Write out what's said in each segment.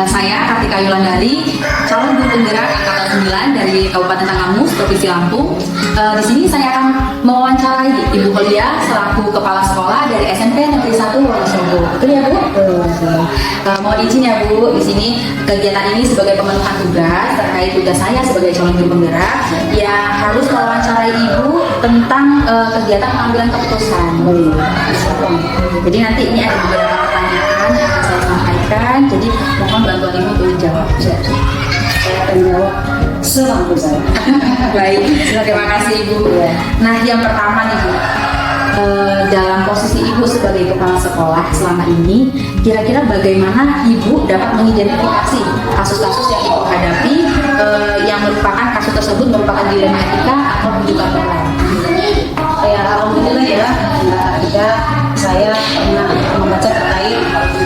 Saya Kartika Yulandari, calon guru penggerak angkatan 9 dari Kabupaten Tanggamus, Provinsi Lampung. Di sini saya akan mewawancarai Ibu Holia selaku kepala sekolah dari SMP Negeri 1 Wonosobo. Betul ya Bu? Mohon izin ya Bu, di sini kegiatan ini sebagai pemenuhan tugas terkait tugas saya sebagai calon guru penggerak yang harus mewawancarai Ibu tentang kegiatan pengambilan keputusan. Jadi nanti ini ada beberapa pertanyaan yang akan saya sampaikan. Jadi mohon bantuan Ibu untuk dijawab. Saya akan jawab semampu saya. Baik, terima kasih Ibu. Nah, yang pertama nih Bu, dalam posisi Ibu sebagai kepala sekolah selama ini, kira-kira bagaimana Ibu dapat mengidentifikasi kasus-kasus yang Ibu hadapi yang merupakan kasus tersebut merupakan dilema etika atau rujukan moral? Ya, alhamdulillah ya, ketika saya pernah membaca terkait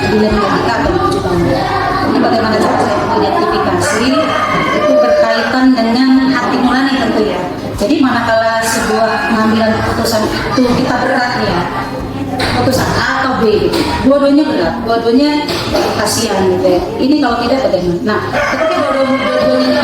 dilema etika atau rujukan moral. Ini bagaimana cara saya mengidentifikasi itu berkaitan dengan hati nurani tentu ya. Jadi manakala sebuah pengambilan keputusan itu kita berat ya, keputusan A atau B, dua-duanya berat, dua-duanya kasihan gitu ya. Ini kalau tidak bagaimana? Nah, ketika dua-duanya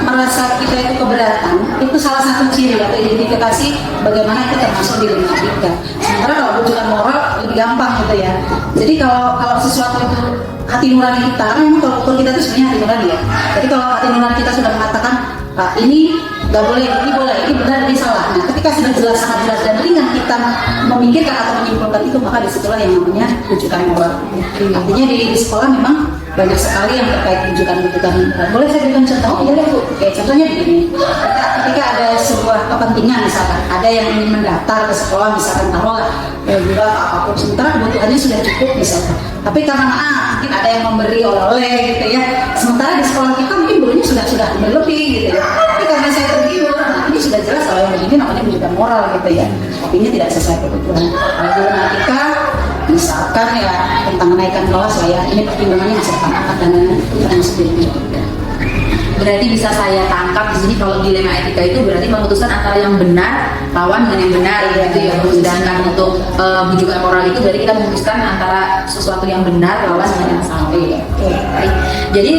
merasa kita itu keberatan, itu salah satu ciri atau identifikasi bagaimana kita termasuk dilema etika. Sementara kalau rujukan moral lebih gampang gitu ya. Jadi kalau sesuatu itu hati nurani kita, kan memang kalau ukur kita itu sebenarnya hati nurani ya. Jadi kalau hati nurani kita sudah mengatakan ini nggak boleh, ini boleh, ini benar, ini salah. Nah, ketika sudah jelas, sangat jelas dan ringan kita memikirkan atau menyimpulkan itu, maka disitulah yang namanya rujukan moral. Artinya di sekolah memang banyak sekali yang terkait rujukan moral. Boleh saya berikan contoh? Oh, iya Bu. Oke, contohnya begini. Ketika ada sebuah kepentingan misalkan, ada yang ingin mendaftar ke sekolah misalkan taruhlah juga apapun, sementara kebutuhannya sudah cukup misalkan. Tapi karena mungkin ada yang memberi oleh-oleh gitu ya. Sementara di sekolah kita mungkin gurunya sudah berlebih gitu ya. Tapi karena saya tergiur, ini sudah jelas kalau yang begini namanya rujukan moral gitu ya. Tapi ini tidak sesuai kebutuhan. Kalau dilematika misalkan ya tentang kenaikan kelas lah ya, ini pertimbangannya masih akan dan itu termasuk dilema. Berarti bisa saya tangkap di sini kalau dilema etika itu berarti memutuskan antara yang benar lawan dengan yang benar gitu ya. Sedangkan untuk rujukan moral itu berarti kita memutuskan antara sesuatu yang benar lawan dengan yang salah. Baik. Jadi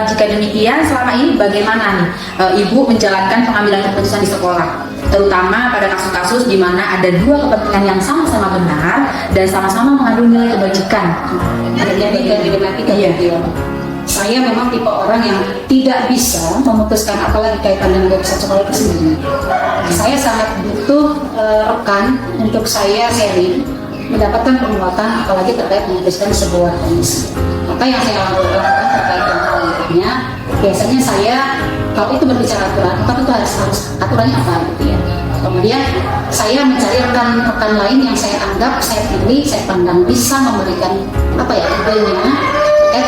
jika demikian selama ini bagaimana nih Ibu menjalankan pengambilan keputusan di sekolah? Terutama pada kasus-kasus di mana ada dua kepentingan yang sama-sama benar dan sama-sama mengandung nilai kebajikan. Jadi dilema etika ya. Saya memang tipe orang yang tidak bisa memutuskan apalagi kaitan dengan website sekolah itu sendiri. Saya sangat butuh rekan untuk saya sharing, mendapatkan penguatan apalagi terkait memutuskan sebuah kondisi. Maka yang saya lakukan terkait dengan hal lainnya, biasanya saya kalau itu berbicara aturan, maka itu harus aturannya apa gitu ya. Kemudian saya mencari rekan-rekan lain yang saya anggap, saya pilih, saya pandang bisa memberikan apa ya idenya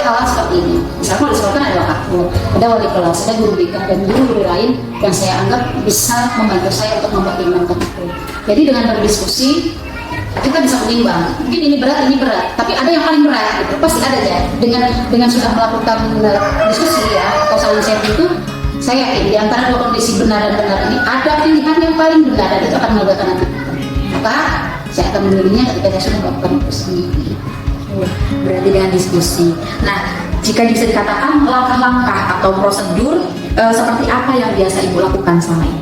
hal seperti ini. Misalnya di sekolah kan ada wakil, ada wali kelas, ada guru BK dan guru lain yang saya anggap bisa membantu saya untuk mempertimbangkan itu. Jadi dengan berdiskusi kita bisa menimbang. Mungkin ini berat, tapi ada yang paling berat. Gitu. Pasti ada ya. Dengan sudah melakukan diskusi ya atau saling sharing itu, saya yakin di antara dua kondisi benar dan benar ini ada pilihan yang paling benar dan itu akan melegakan hati. Maka saya akan memilihnya ketika saya sudah melakukan keputusan ini. Berarti dengan diskusi. Nah, jika bisa dikatakan langkah-langkah atau prosedur seperti apa yang biasa Ibu lakukan selama ini?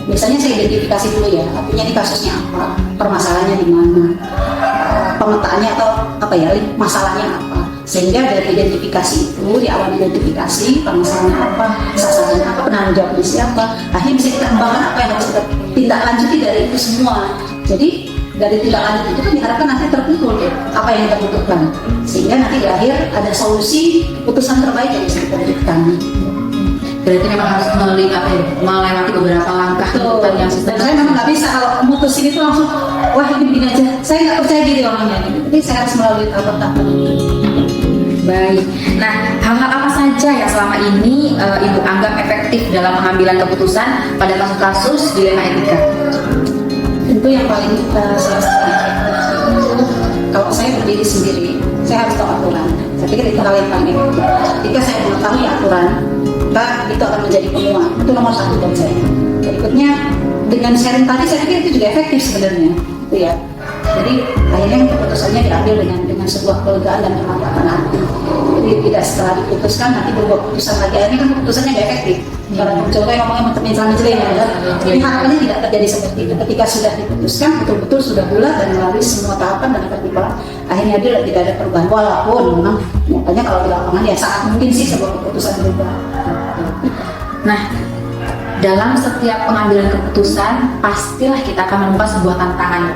Biasanya saya identifikasi dulu ya, artinya ini kasusnya apa, permasalahannya di mana, pemetaannya atau apa ya, masalahnya apa. Sehingga dari identifikasi itu, di awal identifikasi permasalahannya apa, sasarannya apa, penanggung jawabnya siapa, akhirnya bisa kita kembangkan apa yang harus kita tindak lanjuti dari itu semua. Jadi dari tindak lanjut itu kan diharapkan nanti terkumpul ya, apa yang kita butuhkan, sehingga nanti di akhir ada solusi putusan terbaik yang bisa kita berikan. Berarti memang harus melewati beberapa langkah yang dan saya memang nggak bisa kalau memutusin itu langsung wah ini begini aja, saya nggak percaya diri orangnya, jadi saya harus melalui tahap-tahap. Baik. Nah, hal-hal apa saja yang selama ini Ibu anggap efektif dalam pengambilan keputusan pada kasus-kasus dilema etika? Tentu yang paling saya itu kalau saya berdiri sendiri, saya harus tahu aturan. Saya pikir itu hal yang paling efektif. Ketika saya mengetahui aturan, maka itu akan menjadi penguat. Itu nomor satu buat saya. Berikutnya dengan sharing tadi, saya pikir itu juga efektif sebenarnya, itu ya. Jadi akhirnya keputusannya diambil dengan dengan sebuah kelegaan dan kematangan hati. Jadi tidak setelah diputuskan nanti berubah keputusan lagi. Ini kan keputusannya nggak efektif. Karena contohnya ngomongnya misalnya ya. Jadi harapannya tidak terjadi seperti itu. Ketika sudah diputuskan betul-betul sudah bulat dan melalui semua tahapan dan pertimbangan, akhirnya dia tidak ada perubahan. Walaupun memang nyatanya kalau di lapangan ya sangat mungkin sih sebuah keputusan berubah. Nah, dalam setiap pengambilan keputusan pastilah kita akan menemukan sebuah tantangan.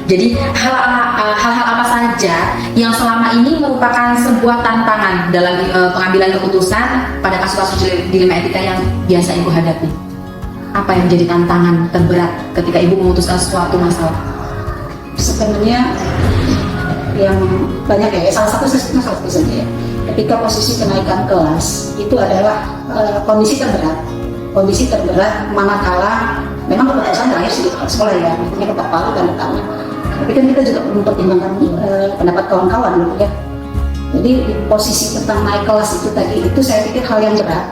Jadi hal-hal apa saja yang selama ini merupakan sebuah tantangan dalam pengambilan keputusan pada kasus-kasus dilema etika yang biasa Ibu hadapi? Apa yang menjadi tantangan terberat ketika Ibu memutuskan suatu masalah? Sebenarnya yang banyak ya, salah satu saja ya. Ketika posisi kenaikan kelas itu adalah kondisi terberat manakala memang keputusan terakhir di sekolah ya, punya ketok palu dan letaknya. Tapi kan kita juga perlu mempertimbangkan pendapat kawan-kawan gitu ya. Jadi di posisi tentang naik kelas itu tadi itu saya pikir hal yang berat.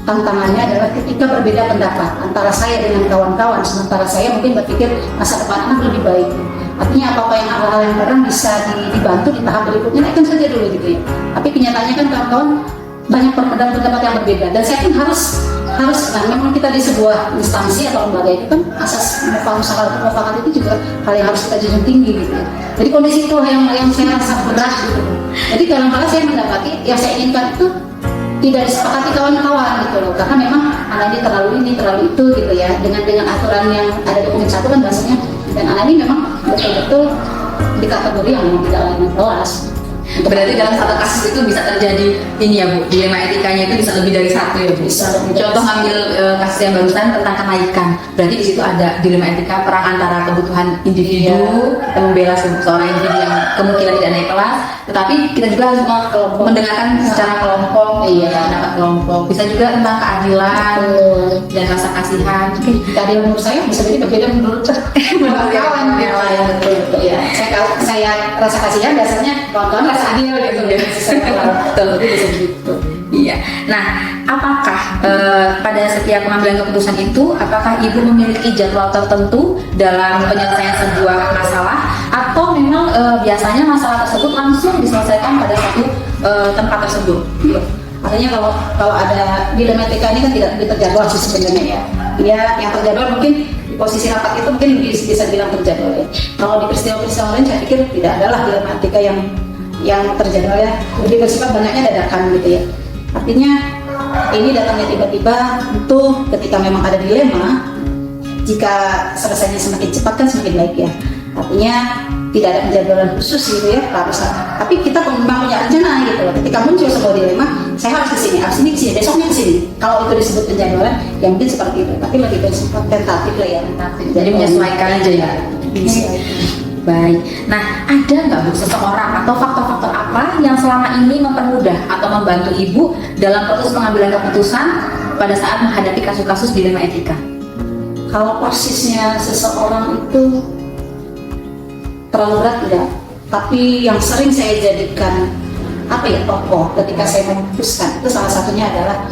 Tantangannya adalah ketika berbeda pendapat antara saya dengan kawan-kawan, sementara saya mungkin berpikir masa depan anak lebih baik. Artinya apa yang hal-hal yang kadang bisa dibantu di tahap berikutnya, naikkan saja dulu gitu ya. Tapi kenyataannya kan kawan-kawan banyak perbedaan pendapat yang berbeda, dan saya pun harus nah memang kita di sebuah instansi atau lembaga itu kan asas mufakat itu juga hal yang harus kita junjung tinggi gitu ya. Jadi kondisi itu yang saya rasa berat gitu. Jadi kadang-kadang saya mendapati yang saya inginkan itu tidak disepakati kawan-kawan gitu loh, karena memang anak ini terlalu itu gitu ya, dengan aturan yang ada di Komisi 1 kan bahasanya, dan anak ini memang betul-betul di kategori yang tidak lain kelas. Berarti dalam satu kasus itu bisa terjadi ini ya Bu, dilema etikanya itu bisa lebih dari satu ya Bu. Contoh ngambil kasus yang barusan tentang kenaikan, berarti di situ ada dilema etika, perang antara kebutuhan individu dan membela seorang individu yang kemungkinan tidak naik kelas, tetapi kita juga harus mendengarkan secara kelompok, pendapat kelompok. Bisa juga tentang keadilan dan rasa kasihan. Keadilan menurut saya bisa jadi berbeda menurut kawan yang lain. Betul ya. Saya rasa kasihan dasarnya kawan-kawan rasa adil gitu ya. Betul, bisa gitu. Iya. Nah, apakah pada setiap pengambilan keputusan itu, apakah Ibu memiliki jadwal tertentu dalam penyelesaian sebuah masalah, atau memang biasanya masalah tersebut langsung diselesaikan pada satu tempat tersebut? Artinya kalau ada dilema etika ini kan tidak terjadwal sih sebenarnya ya. Dia yang terjadwal mungkin di posisi rapat itu mungkin bisa bilang terjadwal ya. Kalau di peristiwa-peristiwa lain saya pikir tidak adalah dilema etika yang terjadwal ya. Lebih bersifat banyaknya dadakan gitu ya. Artinya ini datangnya tiba-tiba, tentu ketika memang ada dilema, jika selesainya semakin cepat kan semakin baik ya. Artinya tidak ada penjadwalan khusus gitu ya harusnya. Tapi kita memang punya rencana gitu loh. Ketika muncul sebuah dilema, saya harus kesini, besoknya kesini. Kalau itu disebut penjadwalan, ya mungkin seperti itu. Tapi lebih bersifat tentatif lah ya. Jadi menyesuaikan aja ya. Baik. Nah, ada nggak Bu seseorang atau faktor-faktor apa yang selama ini mempermudah atau membantu Ibu dalam proses pengambilan keputusan pada saat menghadapi kasus-kasus dilema etika? Kalau posisinya seseorang itu terlalu berat tidak, tapi yang sering saya jadikan tokoh ketika saya memutuskan itu salah satunya adalah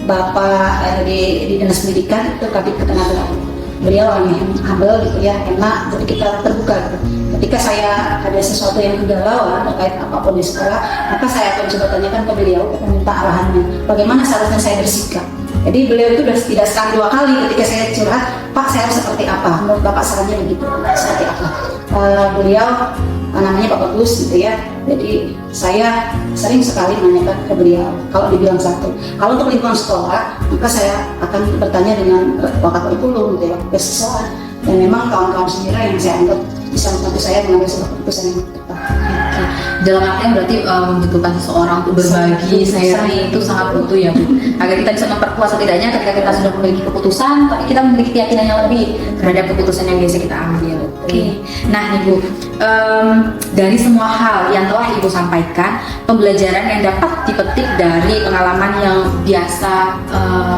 Bapak di Dinas Pendidikan itu Kabid Ketenagakerjaan. Beliau orang yang humble gitu ya, enak, jadi kita terbuka gitu. Ketika saya ada sesuatu yang kegalauan terkait apapun di sekolah, maka saya akan coba tanyakan ke beliau untuk meminta arahannya, bagaimana seharusnya saya bersikap. Jadi beliau itu sudah tidak sekali dua kali ketika saya curhat, Pak saya harus seperti apa, menurut Bapak sarannya begitu, seperti apa. Beliau namanya Pak Bagus gitu ya, jadi saya sering sekali menanyakan ke beliau kalau dibilang satu. Kalau untuk lingkungan sekolah, maka saya akan bertanya dengan Wakil Kurikulum gitu ya, ke seseorang, dan memang kawan-kawan sendiri yang saya anggap bisa membantu saya mengambil sebuah keputusan yang tepat. Dalam artian berarti membutuhkan seseorang untuk berbagi, sharing itu sangat butuh ya Bu. Agar kita bisa memperkuat setidaknya ketika kita sudah memiliki keputusan, tapi kita memiliki keyakinan yang lebih terhadap keputusan yang biasa kita ambil. Nah Ibu, dari semua hal yang telah Ibu sampaikan, pembelajaran yang dapat dipetik dari pengalaman yang biasa,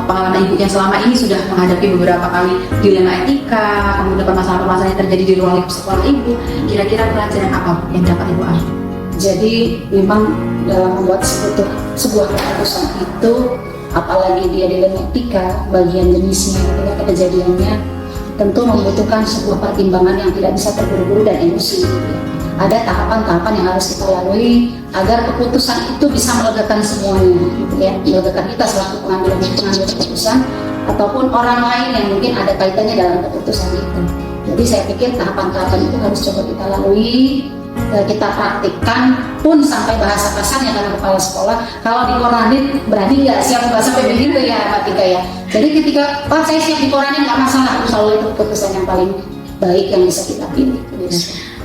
pengalaman Ibu yang selama ini sudah menghadapi beberapa kali dilema etika, kemudian permasalahan-permasalahan yang terjadi di ruang lingkup sekolah Ibu, kira-kira pelajaran apa yang dapat Ibu ambil? Jadi memang dalam membuat sebuah keputusan itu, apalagi dia dilema etika, bagian jenisnya, ketika kejadiannya, tentu membutuhkan sebuah pertimbangan yang tidak bisa terburu-buru dan emosi. ada tahapan-tahapan yang harus kita lalui agar keputusan itu bisa melegakan semuanya, gitu ya, melegakan kita selaku pengambil keputusan ataupun orang lain yang mungkin ada kaitannya dalam keputusan itu. Jadi saya pikir tahapan-tahapan itu harus coba kita lalui, kita praktikkan pun sampai bahasa kasarnya karena kepala sekolah. Kalau di Koranin berani nggak siap nggak sampai begitu ya Mbak Tika ya. Jadi ketika saya siap di Koranin nggak masalah, insya Allah itu keputusan yang paling baik yang bisa kita pilih.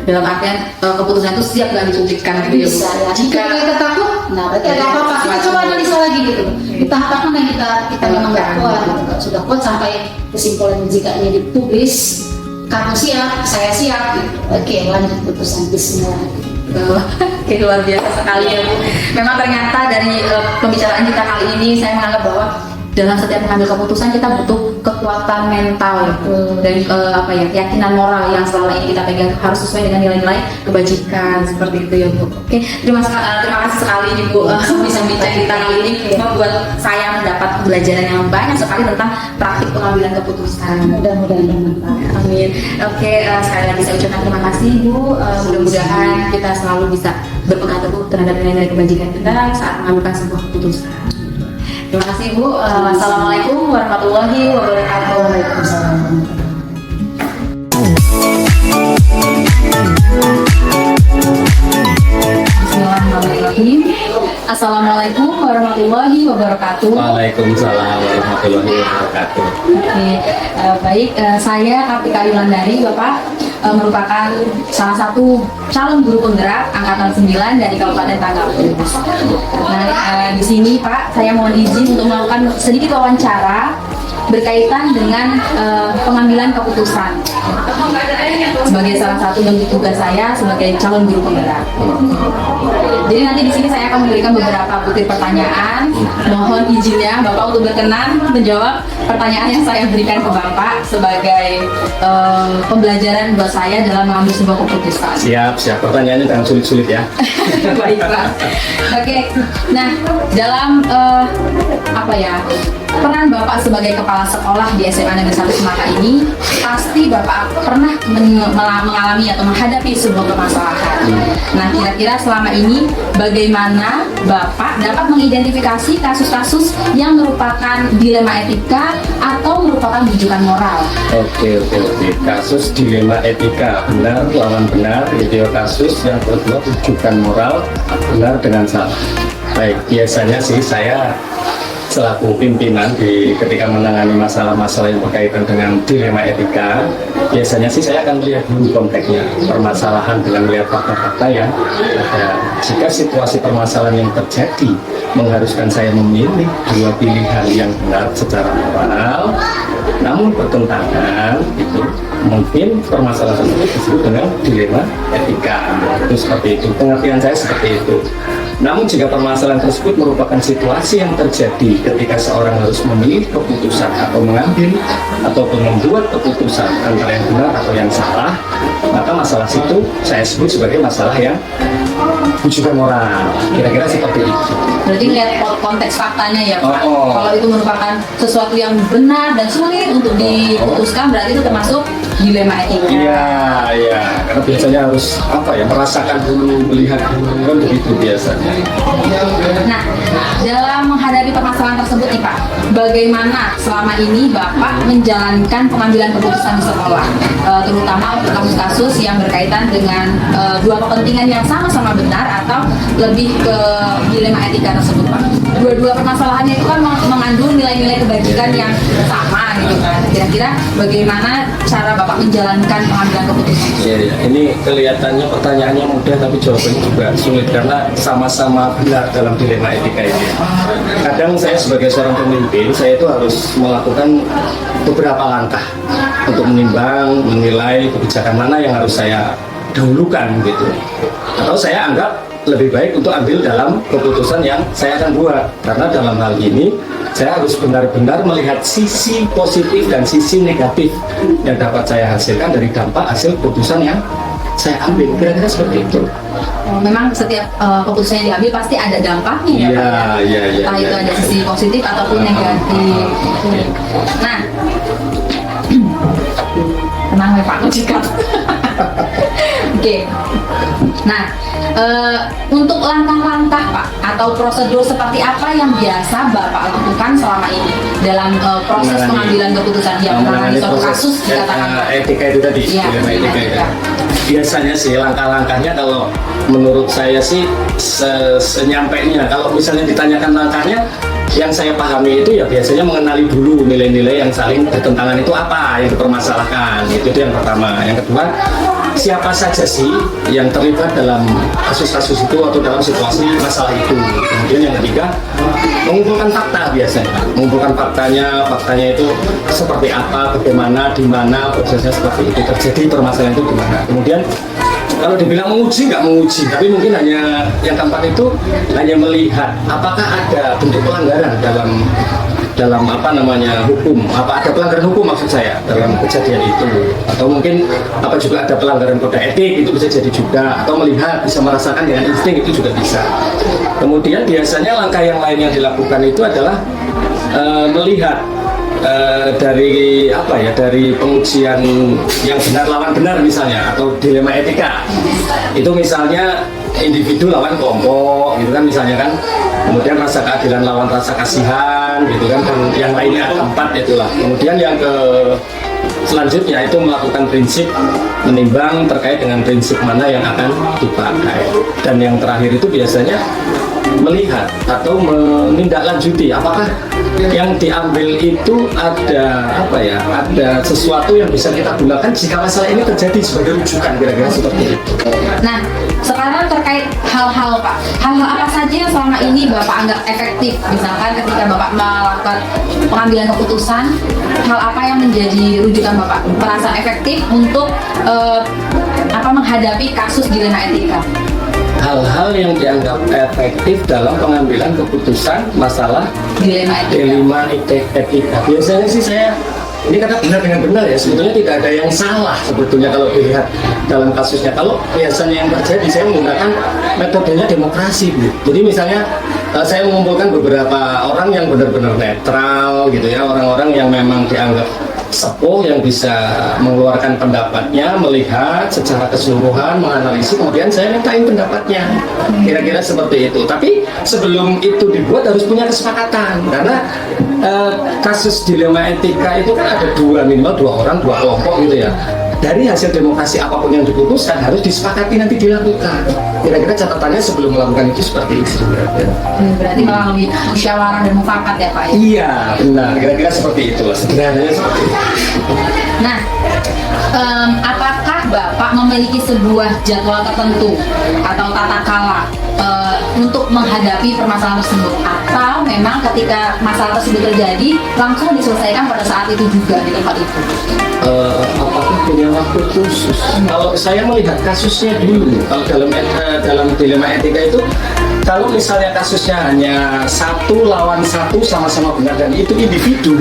Dalam artian keputusan itu siap dan dipublikkan gitu ya Bu? Bisa ya. Jika kita takut, nah berarti ada apa-apa. Kita coba analisa lagi gitu. Kita apa yang kita memang nggak kuat. Kalau sudah kuat sampai kesimpulan jika ini dipublis, kamu siap, saya siap. Oke, lanjut putusan Bismillah. Oke, luar biasa sekali ya Bu. Memang ternyata dari pembicaraan kita kali ini saya menganggap bahwa dalam setiap mengambil keputusan kita butuh kekuatan mental dan keyakinan moral yang selama ini kita pegang harus sesuai dengan nilai-nilai kebajikan seperti itu ya Bu. Oke, terima kasih sekali nih Bu bisa bincang kita kali ini membuat saya mendapat pembelajaran yang banyak sekali tentang praktik pengambilan keputusan. Mudah-mudahan bermanfaat. Amin. Oke, sekali lagi saya ucapkan terima kasih Bu. Mudah-mudahan kita selalu bisa berpegang teguh terhadap nilai-nilai kebajikan kita saat mengambil sebuah keputusan. Terima kasih Bu. Wassalamualaikum warahmatullahi wabarakatuh. Waalaikumsalam. Bismillahirrahmanirrahim. Assalamualaikum warahmatullahi wabarakatuh. Waalaikumsalam warahmatullahi wabarakatuh. Oke, baik. Saya Kartika Yulandari, Bapak merupakan salah satu calon guru penggerak angkatan 9 dari Kabupaten Tanggamus. Nah, di sini Pak, saya mohon izin untuk melakukan sedikit wawancara berkaitan dengan pengambilan keputusan sebagai salah satu bentuk tugas saya sebagai calon guru penggerak. Jadi nanti di sini saya akan memberikan beberapa butir pertanyaan. Mohon izinnya Bapak untuk berkenan menjawab pertanyaan yang saya berikan ke Bapak sebagai pembelajaran buat saya dalam mengambil sebuah keputusan. Siap. Pertanyaannya jangan sulit-sulit ya. Baiklah. Oke. Nah, dalam peran Bapak sebagai kepala sekolah di SMA Negeri 1 Semaka ini, pasti Bapak pernah mengalami atau menghadapi sebuah permasalahan. Nah, kira-kira selama ini bagaimana Bapak dapat mengidentifikasi kasus-kasus yang merupakan dilema etika atau merupakan rujukan moral? Oke. Kasus dilema etika, benar lawan benar, itu kasus yang kedua rujukan moral, benar dengan salah. Baik, biasanya sih saya selaku pimpinan ketika menangani masalah-masalah yang berkaitan dengan dilema etika, biasanya sih saya akan melihat dulu konteksnya permasalahan dengan melihat fakta-fakta yang ada. Jika situasi permasalahan yang terjadi mengharuskan saya memilih dua pilihan yang benar secara moral, namun bertentangan, itu mungkin permasalahan tersebut disebut dengan dilema etika. Itu seperti itu, pengertian saya seperti itu. Namun jika permasalahan tersebut merupakan situasi yang terjadi ketika seorang harus memilih keputusan atau mengambil ataupun membuat keputusan antara yang benar atau yang salah, maka masalah itu saya sebut sebagai masalah yang rujukan moral. Kira-kira seperti itu. Berarti lihat konteks faktanya ya Pak. Oh. Kalau itu merupakan sesuatu yang benar dan sulit untuk diputuskan, berarti itu termasuk dilema etika. Iya. Karena biasanya harus merasakan dulu, melihat dulu, kan begitu biasanya. Nah, dalam menghadapi permasalahan tersebut nih Pak, bagaimana selama ini Bapak menjalankan pengambilan keputusan di sekolah, terutama untuk kasus-kasus yang berkaitan dengan dua kepentingan yang sama-sama benar atau lebih ke dilema etika tersebut Pak? Dua-dua permasalahannya itu kan mengandung nilai-nilai kebajikan yang sama gitu kan. Kira-kira bagaimana cara Bapak menjalankan pengambilan keputusan? Iya. Ini kelihatannya pertanyaannya mudah tapi jawabannya juga sulit karena sama-sama benar dalam dilema etika ini. Kadang saya sebagai seorang pemimpin, saya itu harus melakukan beberapa langkah untuk menimbang, menilai kebijakan mana yang harus saya dahulukan gitu. Atau saya anggap lebih baik untuk ambil dalam keputusan yang saya akan buat. Karena dalam hal ini saya harus benar-benar melihat sisi positif dan sisi negatif yang dapat saya hasilkan dari dampak hasil keputusan yang saya ambil. Kira-kira seperti itu. Memang setiap keputusan yang diambil pasti ada dampaknya ya Pak. Iya. Entah itu ada sisi positif ataupun negatif. Nah, tenang ya Pak, Oke, Oke. Nah, untuk langkah-langkah Pak atau prosedur seperti apa yang biasa Bapak lakukan selama ini dalam proses Menangani- pengambilan keputusan yang menangani suatu kasus dikatakan Pak? etika itu tadi, Iya, dilema etika itu. etika. Biasanya sih langkah-langkahnya kalau menurut saya sih senyampainya, kalau misalnya ditanyakan langkahnya, yang saya pahami itu ya biasanya mengenali dulu nilai-nilai yang saling bertentangan itu apa yang dipermasalahkan, itu yang pertama. Yang kedua, siapa saja sih yang terlibat dalam kasus-kasus itu atau dalam situasi masalah itu. Kemudian yang ketiga, mengumpulkan fakta biasanya, mengumpulkan faktanya itu seperti apa, bagaimana, di mana prosesnya seperti itu terjadi, permasalahan itu di mana. Kemudian kalau dibilang menguji, nggak menguji, tapi mungkin hanya yang keempat itu hanya melihat apakah ada bentuk pelanggaran dalam apa namanya hukum, apa ada pelanggaran hukum maksud saya dalam kejadian itu, atau mungkin apa juga ada pelanggaran kode etik, itu bisa jadi juga, atau melihat bisa merasakan dengan insting, itu juga bisa. Kemudian biasanya langkah yang lain yang dilakukan itu adalah melihat dari apa ya, dari pengujian yang benar lawan benar misalnya, atau dilema etika itu misalnya individu lawan kelompok gitu kan misalnya kan, kemudian rasa keadilan lawan rasa kasihan gitu kan, dan yang lainnya ada 4 itulah. Kemudian yang selanjutnya itu melakukan prinsip menimbang terkait dengan prinsip mana yang akan dipakai, dan yang terakhir itu biasanya melihat atau menindaklanjuti apakah yang diambil itu ada apa ya, ada sesuatu yang bisa kita gunakan jika masalah ini terjadi sebagai rujukan, kira-kira seperti itu. Nah, sekarang terkait hal-hal Pak, hal-hal apa saja yang selama ini Bapak anggap efektif, misalkan ketika Bapak melakukan pengambilan keputusan, hal apa yang menjadi rujukan Bapak merasa efektif untuk menghadapi kasus dilema etika? Hal-hal yang dianggap efektif dalam pengambilan keputusan masalah dilema etika. Biasanya sih saya ini kata benar dengan benar ya, sebetulnya tidak ada yang salah sebetulnya kalau dilihat dalam kasusnya. Kalau biasanya yang terjadi, saya menggunakan metodenya demokrasi, Bu. Jadi misalnya saya mengumpulkan beberapa orang yang benar-benar netral gitu ya, orang-orang yang memang dianggap sepuh, yang bisa mengeluarkan pendapatnya, melihat secara keseluruhan, menganalisis, kemudian saya mintain pendapatnya, kira-kira seperti itu. Tapi sebelum itu dibuat harus punya kesepakatan, karena kasus dilema etika itu kan ada minimal dua orang, dua kelompok gitu ya. Dari hasil demokrasi apapun yang diputuskan harus disepakati nanti dilakukan. Kira-kira catatannya sebelum melakukan itu seperti itu. Berarti melalui musyawarah dan mufakat ya Pak ya? Iya, benar. Kira-kira seperti itulah. Sederhananya seperti itu. Nah, apakah Bapak memiliki sebuah jadwal tertentu atau tata kala untuk menghadapi permasalahan tersebut, atau memang ketika masalah tersebut terjadi langsung diselesaikan pada saat itu juga di tempat itu? Apakah punya waktu khusus? Kalau saya melihat kasusnya dulu, kalau dalam dilema etika itu, kalau misalnya kasusnya hanya 1 lawan 1 sama-sama benar dan itu individu,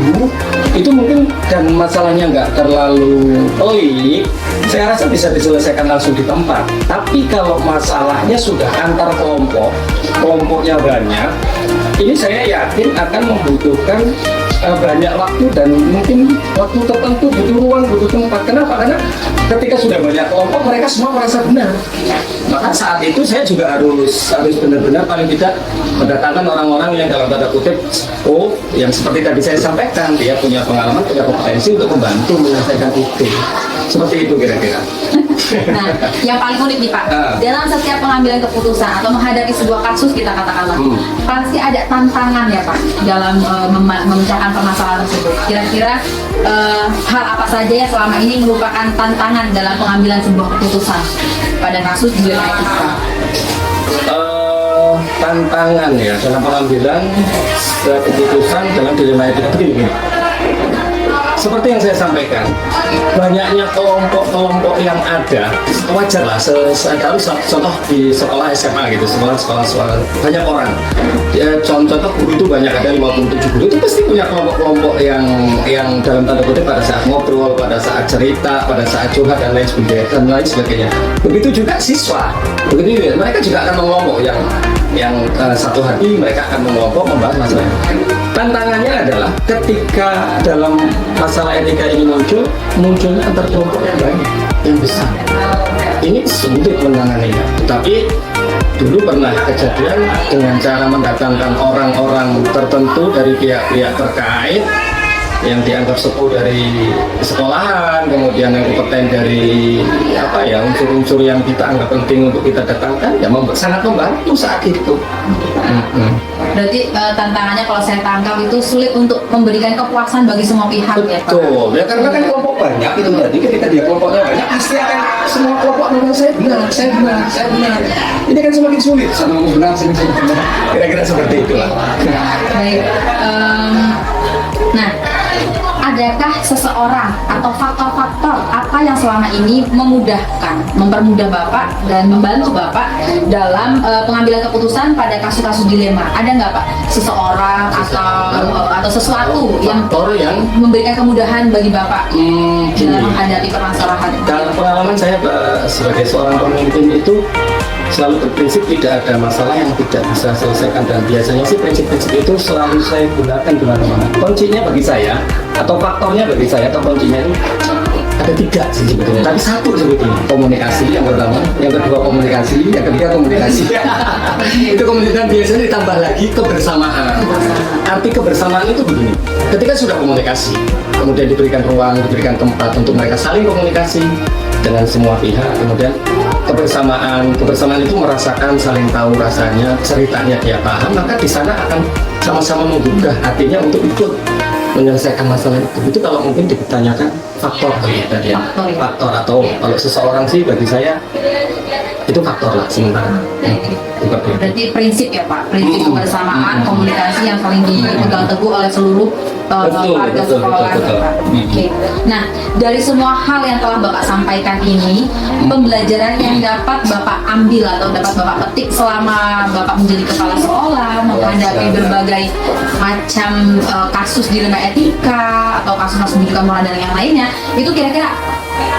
itu mungkin dan masalahnya nggak terlalu pelik, saya rasa bisa diselesaikan langsung di tempat. Tapi kalau masalahnya sudah antar kelompok, kelompoknya banyak, ini saya yakin akan membutuhkan banyak waktu dan mungkin waktu tertentu, butuh ruang, butuh tempat. Kenapa? Karena ketika sudah banyak kelompok, mereka semua merasa benar. Maka saat itu saya juga harus benar-benar paling tidak mendatangkan orang-orang yang dalam tanda kutip, yang seperti tadi saya sampaikan, dia punya pengalaman, punya kompetensi untuk membantu menyelesaikan itu. Seperti itu kira-kira. Nah, yang paling unik nih Pak, dalam setiap pengambilan keputusan atau menghadapi sebuah kasus kita katakanlah, pasti ada tantangan ya Pak dalam memecahkan permasalahan tersebut. Kira-kira hal apa saja yang selama ini merupakan tantangan dalam pengambilan sebuah keputusan pada kasus dilema etika? Tantangan ya dalam pengambilan keputusan dalam dilema etika begini. Seperti yang saya sampaikan, banyaknya kelompok-kelompok yang ada, wajar lah. Kalau contoh di sekolah SMA gitu, sekolah banyak orang. Ya, contoh guru itu banyak, ada 57 guru, itu pasti punya kelompok-kelompok yang dalam tanda kutip pada saat ngobrol, pada saat cerita, pada saat curhat dan lain sebagainya. Begitu juga siswa, begitu mereka juga akan mengelompok yang satu hati, mereka akan mengelompok membahas masalah. Tantangannya adalah ketika dalam masalah etika ini munculnya antar kelompok yang banyak, yang besar. Ini sulit menanganinya. Tetapi dulu pernah kejadian dengan cara mendatangkan orang-orang tertentu dari pihak-pihak terkait yang dianggap sepuh dari sekolahan, kemudian yang kompeten dari apa ya, unsur-unsur yang kita anggap penting untuk kita datangkan, ya sangat membantu saat itu. Berarti tantangannya kalau saya tangkap itu sulit untuk memberikan kepuasan bagi semua pihak ya Pak? Betul, ya karena kan kelompok banyak itu tadi, ketika dia kelompoknya banyak pasti akan semua kelompok memang saya benar. Ini kan semakin sulit, sama benar, semakin benar. Kira-kira seperti itulah. Baik. Nah, adakah seseorang atau faktor-faktor apa yang selama ini mempermudah Bapak dan membantu Bapak dalam pengambilan keputusan pada kasus-kasus dilema? Ada nggak Pak seseorang atau sesuatu yang memberikan kemudahan bagi Bapak dalam menghadapi permasalahan? Dalam pengalaman saya sebagai seorang pemimpin itu selalu berprinsip tidak ada masalah yang tidak bisa selesaikan, dan biasanya sih prinsip-prinsip itu selalu saya gunakan di mana-mana. Kuncinya bagi saya atau faktornya bagi saya atau kuncinya itu ada 3 sih sebetulnya, tapi 1 sebetulnya komunikasi yang pertama, yang kedua komunikasi, yang ketiga komunikasi. Itu kemudian biasanya ditambah lagi kebersamaan. Arti kebersamaan itu begini, ketika sudah komunikasi kemudian diberikan ruang, diberikan tempat untuk mereka saling komunikasi dengan semua pihak, kemudian kebersamaan itu merasakan saling tahu rasanya, ceritanya dia paham, maka di sana akan sama-sama menggugah hatinya untuk ikut menyelesaikan masalah itu. Itu kalau mungkin ditanyakan faktor tadi ya. Faktor atau kalau seseorang sih bagi saya itu faktor lah sementara. Berarti prinsip ya Pak, prinsip kebersamaan, komunikasi yang saling dipegang teguh oleh seluruh warga sekolah. Oke. Nah, dari semua hal yang telah Bapak sampaikan ini, pembelajaran yang dapat Bapak ambil atau dapat Bapak petik selama Bapak menjadi kepala sekolah, menghadapi berbagai macam kasus dilema etika atau kasus-kasus pendidikan moral dan yang lainnya, itu kira-kira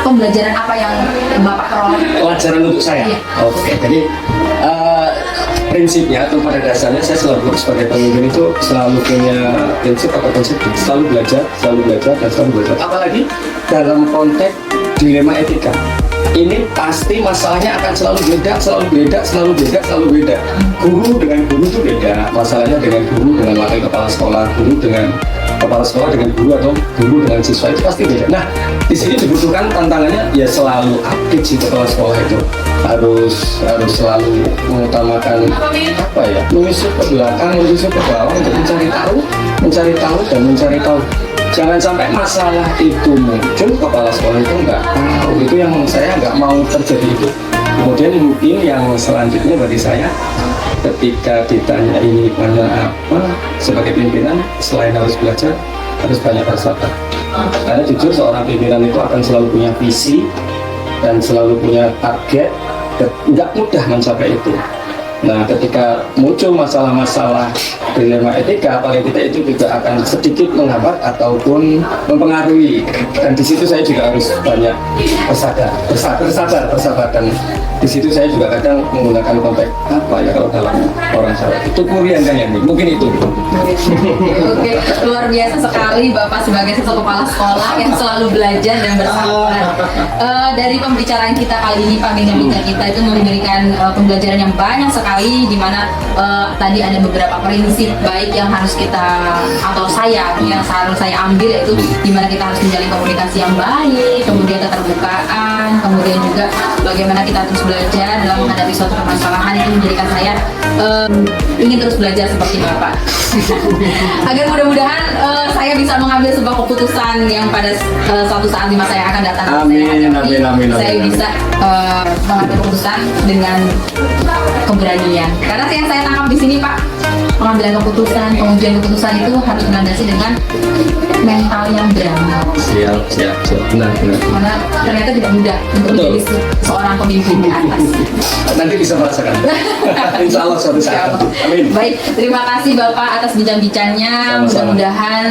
pembelajaran apa yang Bapak peroleh? Pelajaran untuk saya? Iya. Oke, jadi prinsipnya atau pada dasarnya saya selalu sebagai pemimpin itu selalu punya prinsip atau konsep selalu belajar dan selalu belajar. Apalagi dalam konteks dilema etika. Ini pasti masalahnya akan selalu beda. Guru dengan guru itu beda. Masalahnya dengan guru dengan wakil kepala sekolah, guru dengan kepala sekolah dengan guru atau guru dengan siswa itu pasti beda. Nah, di sini dibutuhkan tantangannya ya selalu update si kepala sekolah itu harus selalu mengutamakan apa ya, menyusup ke belakang, menyusup ke bawah untuk mencari tahu. Jangan sampai masalah itu muncul kepala sekolah itu nggak tahu. Itu yang saya nggak mau terjadi itu. Kemudian mungkin yang selanjutnya bagi saya, ketika ditanya ini banyak apa sebagai pimpinan, selain harus belajar, harus banyak bersabar. Karena jujur seorang pimpinan itu akan selalu punya visi dan selalu punya target, nggak mudah mencapai itu. Nah, ketika muncul masalah-masalah dilema etika, paling tidak itu juga akan sedikit menghambat ataupun mempengaruhi. Dan di situ saya juga harus banyak bersabar. Dan di situ saya juga kadang menggunakan konteks apa ya kalau dalam orang Jawa itu kurian kan ya, mungkin itu. Oke, luar biasa sekali Bapak sebagai sosok kepala sekolah yang selalu belajar dan bersabar. Dari pembicaraan kita kali ini, Pak Bincang kita itu memberikan pembelajaran yang banyak sekali, di mana tadi ada beberapa prinsip baik yang harus kita atau yang harus saya ambil, yaitu di mana kita harus menjalin komunikasi yang baik, kemudian keterbukaan, kemudian juga bagaimana kita terus belajar dalam menghadapi suatu permasalahan. Itu menjadikan saya ingin terus belajar seperti Bapak. Agar mudah-mudahan saya bisa mengambil sebuah keputusan yang pada suatu saat di masa yang akan datang Amin. Saya bisa mengambil keputusan dengan keberanian. Karena yang saya tangkap di sini Pak, pengambilan keputusan, pengujian keputusan itu harus dilandasi dengan mental yang berani. Siap. Benar. Karena ternyata tidak mudah untuk menjadi seorang pemimpin di atas. Nanti bisa merasakan. Insya Allah suatu saat. Amin. Baik, terima kasih Bapak atas bincang-bincangnya. Mudah-mudahan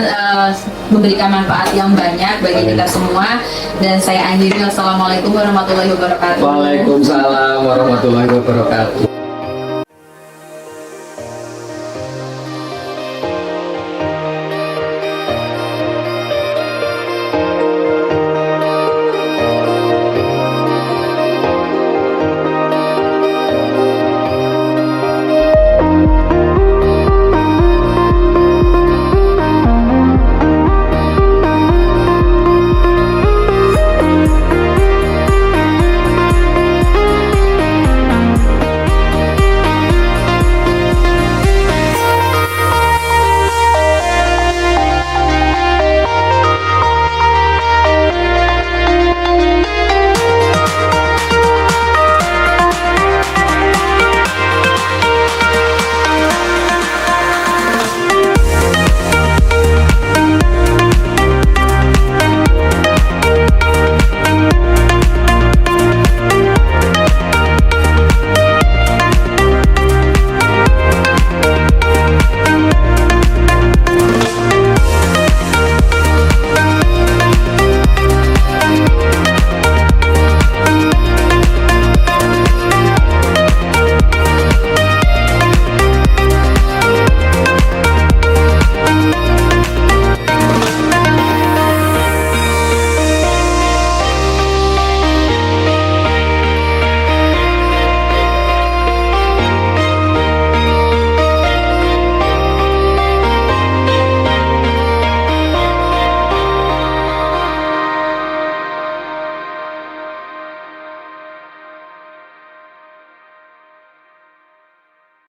memberikan manfaat yang banyak bagi kita semua. Dan saya akhiri, wassalamualaikum warahmatullahi wabarakatuh. Waalaikumsalam warahmatullahi wabarakatuh.